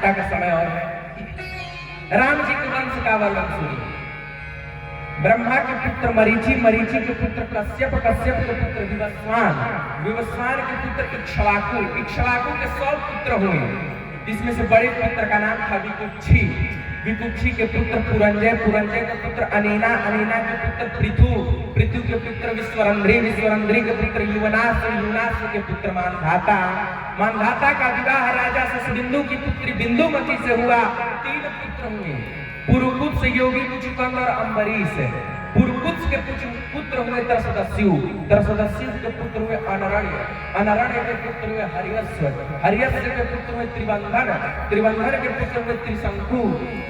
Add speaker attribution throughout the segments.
Speaker 1: घंटा का समय और है। राम जी के वंश का वर्णन सुनिए। ब्रह्मा के पुत्र मरीचि, मरीचि के पुत्र कश्यप, कश्यप के पुत्र विवस्वान, विवस्वान के पुत्र इक्ष्वाकु, इक्ष्वाकु के 100 पुत्र हुए। इसमें से बड़े पुत्र का नाम था विकुक्षी, विकुक्षी के पुत्र पुरंजय, पुरंजय के पुत्र अनेना, अनेना के पुत्र पृथु, पृथु के पुत्र विश्वरंध्री, विश्वरंध्री के पुत्र युवनाश, युवनाश के पुत्र मानधाता, मानधाता का विवाह राजा शशबिंदु की पुत्री बिंदुमती से हुआ। 3 पुत्र हुए, पुरुकुत्स, योगी कुचुकंद और अम्बरीश। पुरुकुत्स के पुत्र हुए तरसदस्यु, तरसदस्यु के पुत्र हुए अनरण्य, अनरण्य के पुत्र हुए हरियस्व, हरियस्व के पुत्र हुए त्रिबंधन, त्रिबंधन के पुत्र हुए त्रिशंकु,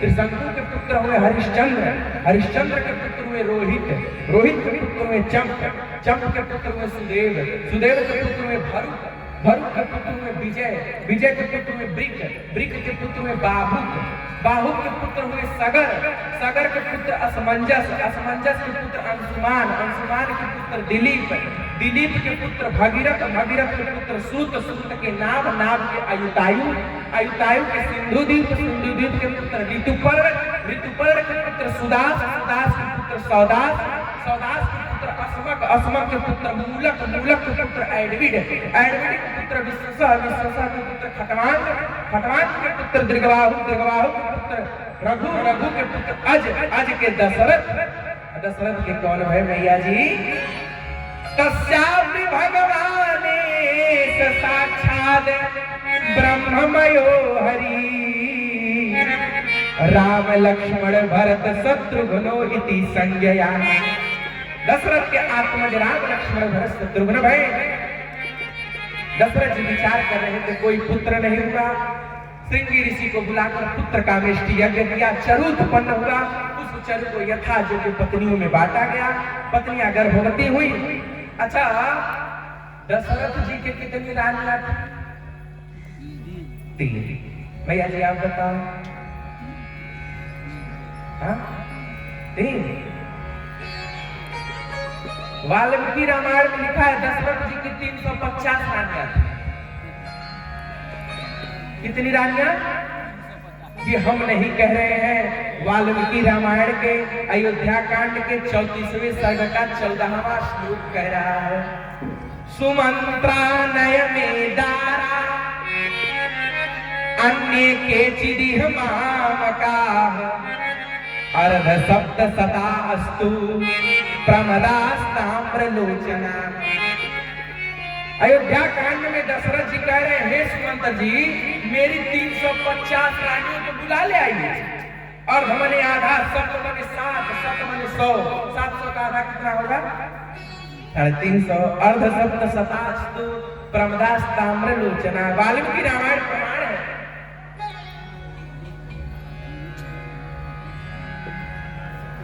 Speaker 1: त्रिशंकु के पुत्र हुए हरिश्चंद्र, हरिश्चंद्र के पुत्र हुए रोहित, रोहित के पुत्र हुए चंप, चंप के पुत्र हुए सुदेव, सुदेव के पुत्र हुए भरुक, भरुक के पुत्र हुए विजय, विजय के पुत्र हुए ब्रिक, ब्रिक के पुत्र हुए बाहुक, बाहुक के पुत्र हुए सगर, सगर के पुत्र असमंजस, असमंजस के पुत्र अंशुमान, अंशुमान के पुत्र दिलीप, दिलीप के पुत्र भगीरथ, भगीरथ के पुत्र सूत, सूत के नाभ, नाभ के आयुतायु, आयुतायु के सिंधुदीप, सिंधुदीप के पुत्र ऋतुपर्ण, ऋतुपर्ण के पुत्र सुदास, सुदास के पुत्र सौदास, सौदास के पुत्र अस्मक, अस्मक के पुत्र मूलक, मूलक के पुत्र एडविड, एडविड के पुत्र विश्वसह, विश्वसह के पुत्र खटवांग, खटवांग के पुत्र दृगबाहु, दृगबाहु के पुत्र रघु, रघु के पुत्र अज, अज के दशरथ, दशरथ के कौन है मैया जी? तस्यापि भगवाने साक्षात् ब्रह्ममयो हरि, राम लक्ष्मण भरत शत्रुघ्नो इति संज्ञया। दशरथ के आत्मज राम लक्ष्मण भरत शत्रुघ्न भय। दशरथ जी विचार कर रहे थे, कोई पुत्र नहीं हुआ। श्रृंगी ऋषि को बुलाकर पुत्र का वेष्टि यज्ञ किया, चरु उत्पन्न हुआ। उस चरु को यथा जो कि पत्नियों में बांटा गया, पत्नियां गर्भवती हुई। अच्छा, दशरथ जी के कितनी रानियां थी? 3। भैया जी आप बताओ। हाँ 3। वाल्मीकि रामायण में लिखा है दशरथ जी की 350 रानियां थी। कितनी रानियां? ये हम नहीं कह रहे हैं, वाल्मीकि रामायण के अयोध्या कांड के 34वें सर्ग का 14वां श्लोक कह रहा है, सुमंत्रा नयने दारा अन्य के चिदिह मामकाः अर्ध सप्त सता अस्तु प्रमदास्ताम्रलोचना। अयोध्या कांड में दशरथ जी कह रहे हैं, हे सुमंत्र जी, मेरी 350 रानियों को बुला ले आइए। अर्ध मने आधा, सप्त मने 7, सप्त मने 100, 700 का आधा कितना होगा? 350। अर्ध सप्त शतास्तु प्रमदास्ताम्रलोचना। वाल्मीकि रामायण प्रमाण है।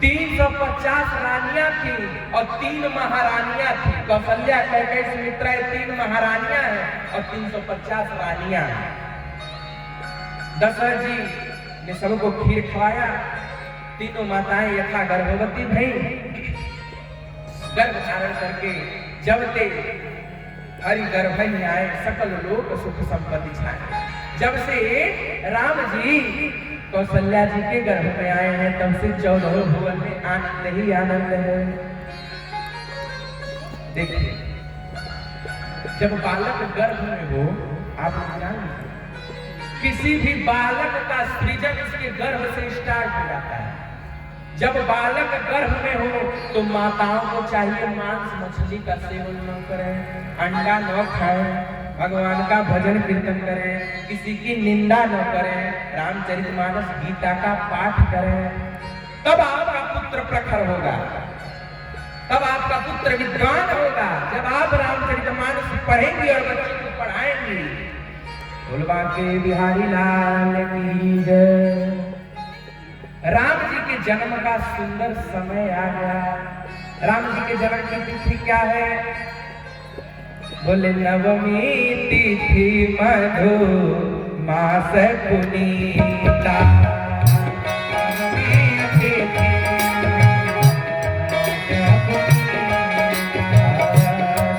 Speaker 1: 350 रानियां थी और 3 महारानियां थी। कौशल्या, कैकेयी, सुमित्रा, 3 महारानियां हैं और 350 रानियां। दशरथ जी ने सबको खीर खवाया। तीनों माताएं यथा गर्भवती भई, गर्भ धारण करके जब ते हरि गर्भ में आए, सकल लोक सुख संपत्ति छाए। जब से राम जी कौशल्या जी के गर्भ में आए हैं, तब से 14 भुवन में आनंद ही आनंद है। देखिए, जब बालक गर्भ में हो, आप जान लीजिए, किसी भी बालक का सृजन इसके गर्भ से स्टार्ट हो जाता है। जब बालक गर्भ में हो तो माताओं को चाहिए मांस मछली का सेवन न करें, अंडा न खाएं, भगवान का भजन कीर्तन करें, किसी की निंदा न करें, रामचरितमानस गीता का पाठ करें। तब आपका पुत्र प्रखर होगा, तब आपका पुत्र विद्वान होगा। जब आप रामचरितमानस पढ़ेंगे और बच्चे को पढ़ाएंगे। भोलवा के बिहारी लाल की जय। राम जी के जन्म का सुंदर समय आ गया। राम जी के जन्म की तिथि क्या है? बोले नवमी तिथि मधु मास पुनीता।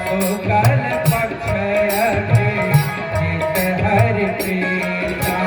Speaker 1: शुक्ल पक्ष जित हरि प्रीता।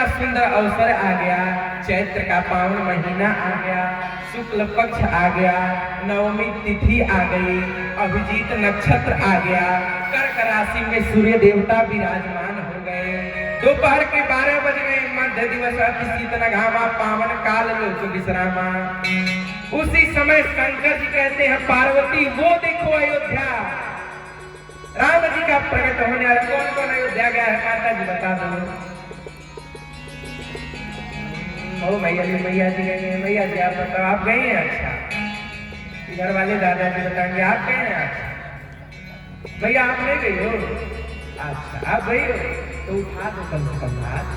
Speaker 1: कितना सुंदर अवसर आ गया। चैत्र का पावन महीना आ गया, शुक्ल पक्ष आ गया, नवमी तिथि आ गई, अभिजीत नक्षत्र आ गया, कर्क राशि में सूर्य देवता विराजमान हो गए। दोपहर के 12 बज गए, मध्य दिवस अति शीतल घामा, पावन काल लोक विश्रामा। उसी समय शंकर जी कहते हैं पार्वती वो देखो अयोध्या, राम जी का प्रकट होने वाला। कौन कौन अयोध्या गया है माता जी बता दो। ओ मैया जी गए हैं। मैया जी आप बताओ, आप गए हैं? अच्छा, घर वाले दादाजी बताएंगे आप गए हैं। अच्छा भैया आप नहीं गई हो? अच्छा आप गई हो तो उठा दो कम से कम हाथ,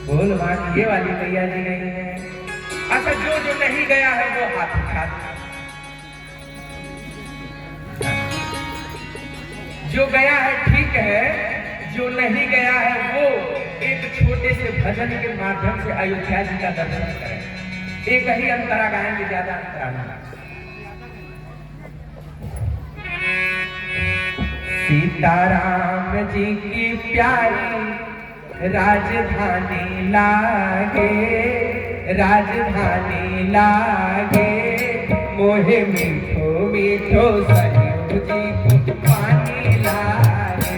Speaker 1: बोल बात ये वाली मैया जी गई है। अच्छा जो नहीं गया है वो हाथ उठा दो, जो गया है ठीक है, जो नहीं गया है वो एक छोटे से भजन के माध्यम से अयोध्या जी का दर्शन करें। एक ही अंतरा गाएंगे, ज्यादा अंतरा नहीं। सीताराम जी की प्यारी राजधानी लागे, राजधानी लागे, मोहे मीठो मीठो सरयू जी को पानी लागे।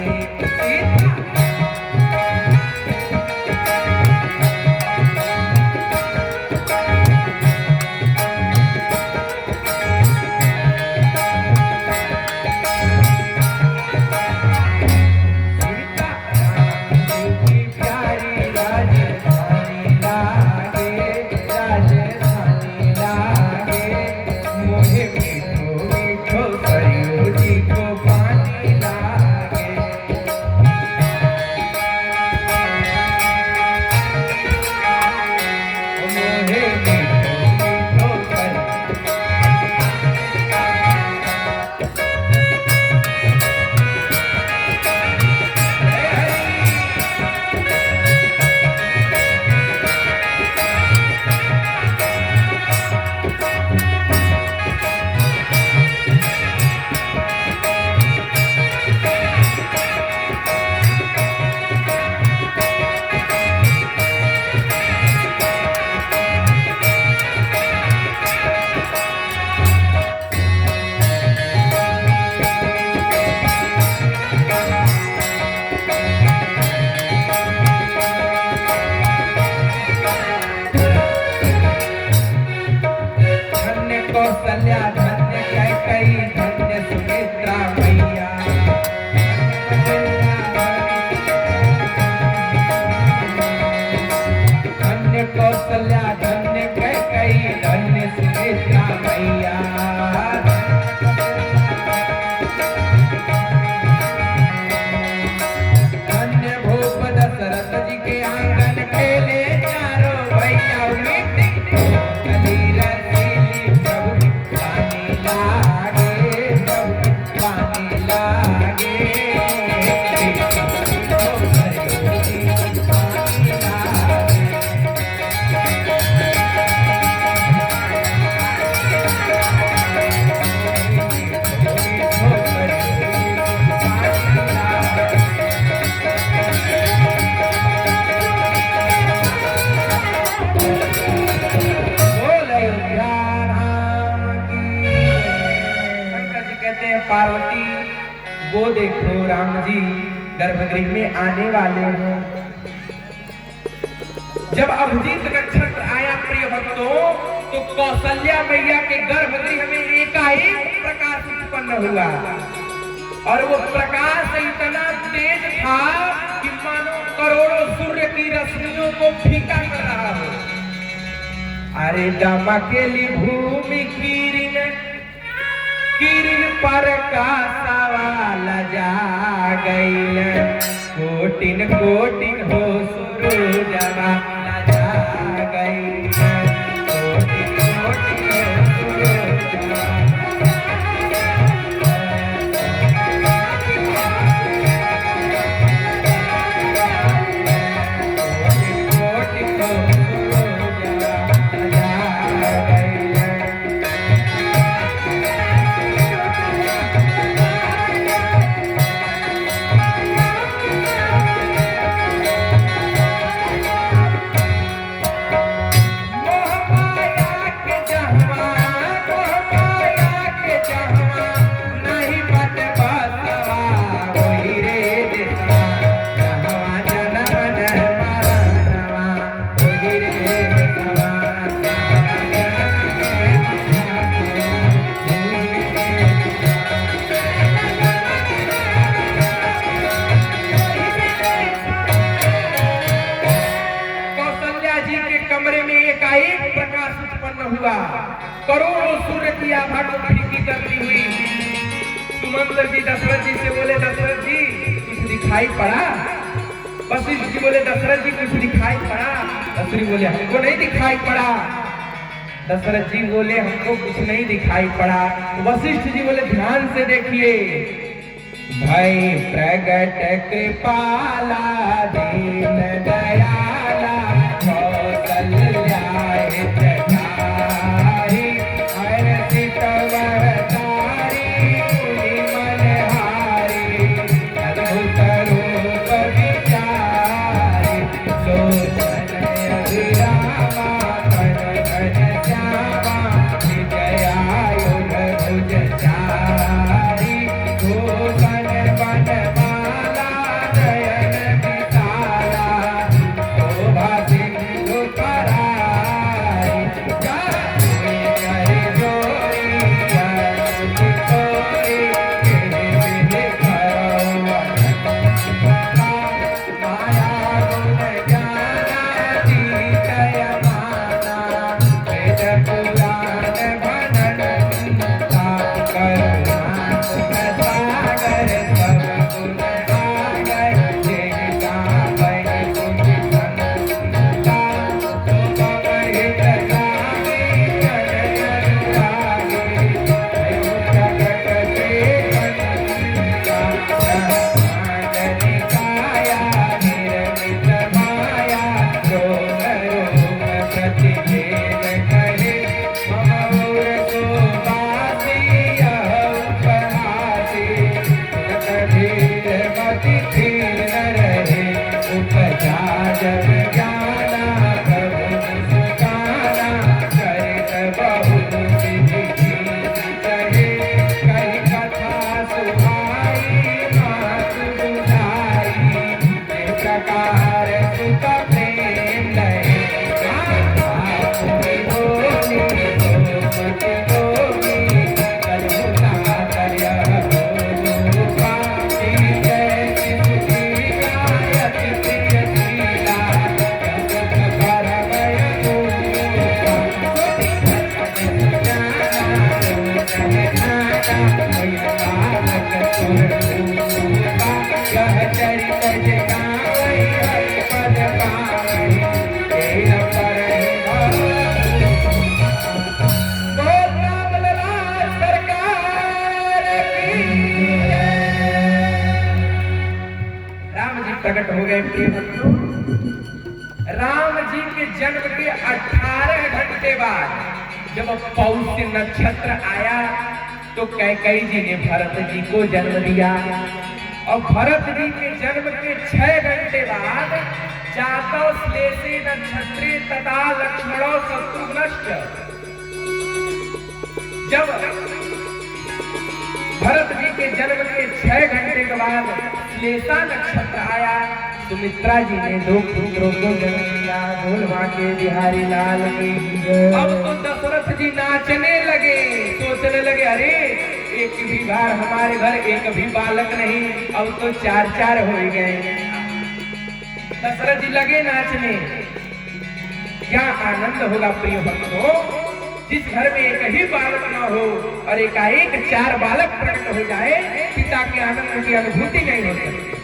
Speaker 1: पार्वती वो देखो राम जी गर्भगृह में आने वाले हैं। जब अभिजीत नक्षत्र आया प्रिय भक्तों, तो कौशल्या मैया के गर्भगृह में एकाएक प्रकाश उत्पन्न हुआ और वो प्रकाश इतना तेज था कि मानो करोड़ों सूर्य की रश्मियों को फीका कर रहा हो। अरे दमकेली भूमि किरण पर का सवाल जा गई, कोटिन कोटिन हो सूरजवा जा गई, कोटिन कोटिन हो सूरजवा। आभा को फीकी करती हुई सुमंत्र जी दशरथ जी से बोले, दशरथ जी कुछ दिखाई पड़ा? वशिष्ठ जी बोले, दशरथ जी कुछ दिखाई पड़ा? दशरथ बोले, हमको नहीं दिखाई पड़ा। दशरथ जी बोले, हमको कुछ नहीं दिखाई पड़ा। वशिष्ठ जी बोले, ध्यान से देखिए, भई प्रगट कृपाला दीन दयाला कौसल्या हितकारी हर्षित वरदारी मुनि मनहारी अद्भुत रूप विचारी लोचन अभिरामा कन घन श्यामा विजयायुध भुज चारी प्रकट हो गए। प्रिय भक्तों, राम जी के जन्म के 18 घंटे बाद जब पौष नक्षत्र आया तो कैकेयी जी ने भरत जी को जन्म दिया और भरत जी के जन्म के 6 घंटे बाद जातौ श्लेषे नक्षत्रे तथा लक्ष्मणो शत्रुघ्नश्च, जब भरत जी के जन्म के 6 घंटे के बाद श्लेषा नक्षत्र आया, सुमित्रा जी ने 2 पुत्रों को जन्म दिया। बोलवा के बिहारी लाल की जय। अब तो दशरथ जी नाचने लगे, सोचने लगे, अरे एक भी बार हमारे घर एक भी बालक नहीं, अब तो 4 हो गए। दशरथ जी लगे नाचने। क्या आनंद होगा प्रिय भक्तों, जिस घर में एक ही बालक न हो और एकाएक 4 बालक प्रकट हो जाए, पिता के आनंद की अनुभूति नहीं हो सकती।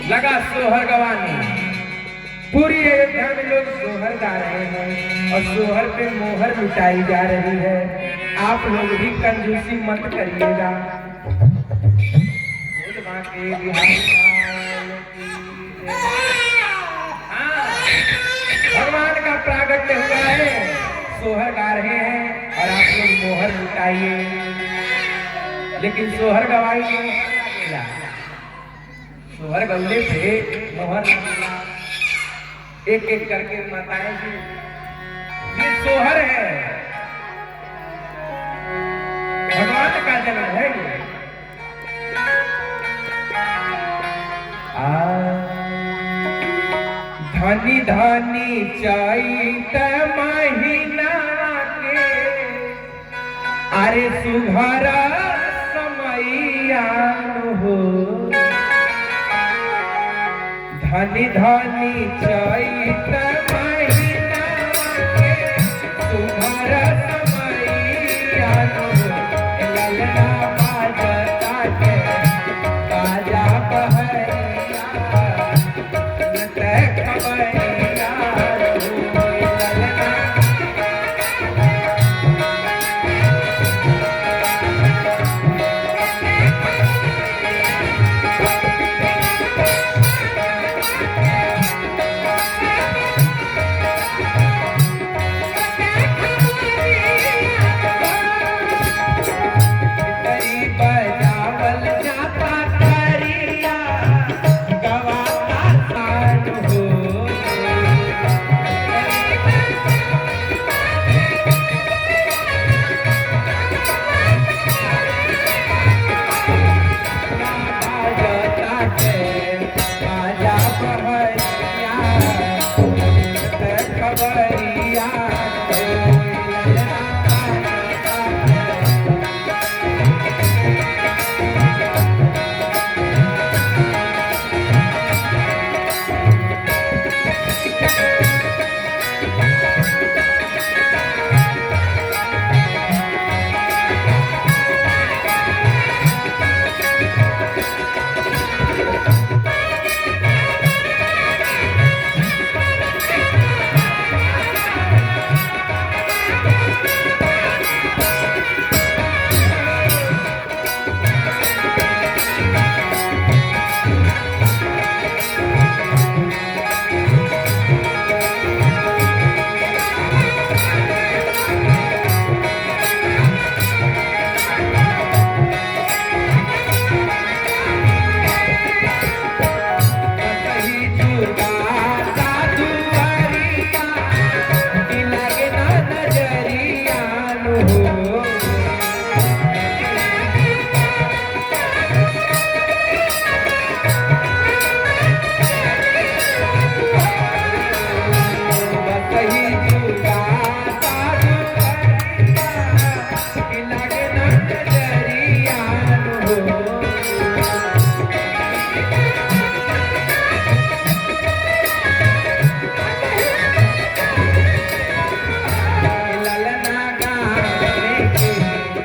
Speaker 1: लगा सोहर गवाने, पूरी अयोध्या में लोग सोहर गा रहे हैं और सोहर पे मोहर लुटाई जा रही है। आप लोग भी कंजूसी मत करिएगा। भगवान का प्रागट्य हुआ है, सोहर गा रहे हैं और आप लोग मोहर लुटाइए। लेकिन सोहर गवाई नहीं, सोहर गौले पे मोहर एक एक करके माताएं जी, ये सोहर है, भगवान का जन्म है ये। धनी धनी चैत महीना के, अरे सुघरा समैया हो। धनी धनी चैत महीना के सुघरा समैया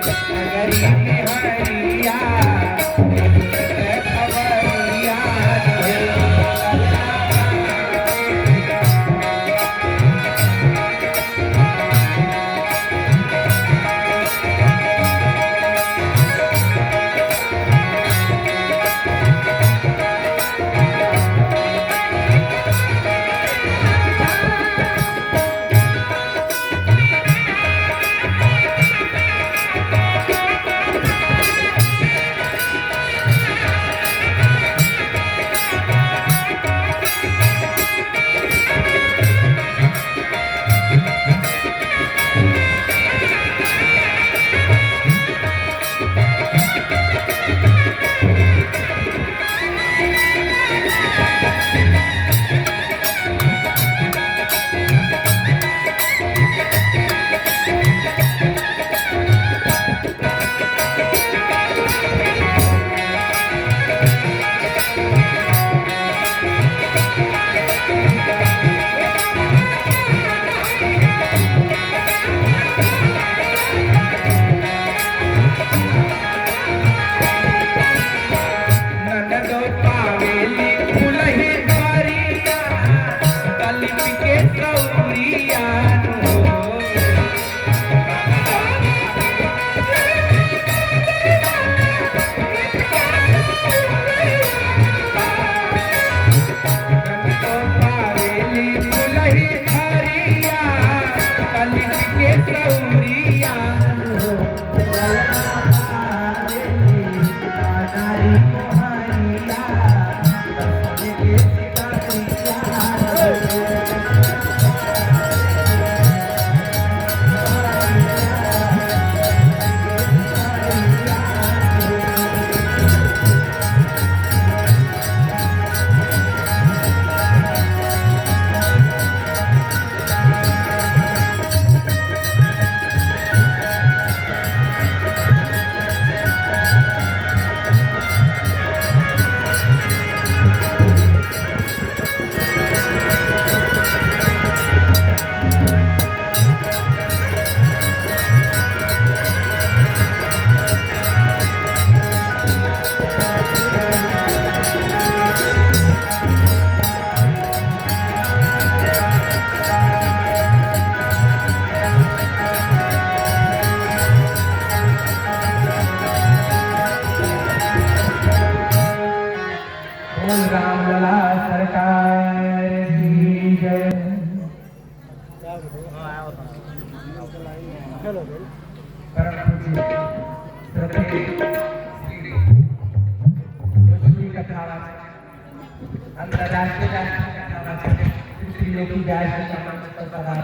Speaker 1: नगरी में हरिया खबरिया रामलला सरकार की जय। परम पूज्य श्रद्धेय श्री कथा अंतरराष्ट्रीय कथा त्रिलोकी व्यास जी का मंच पर पधार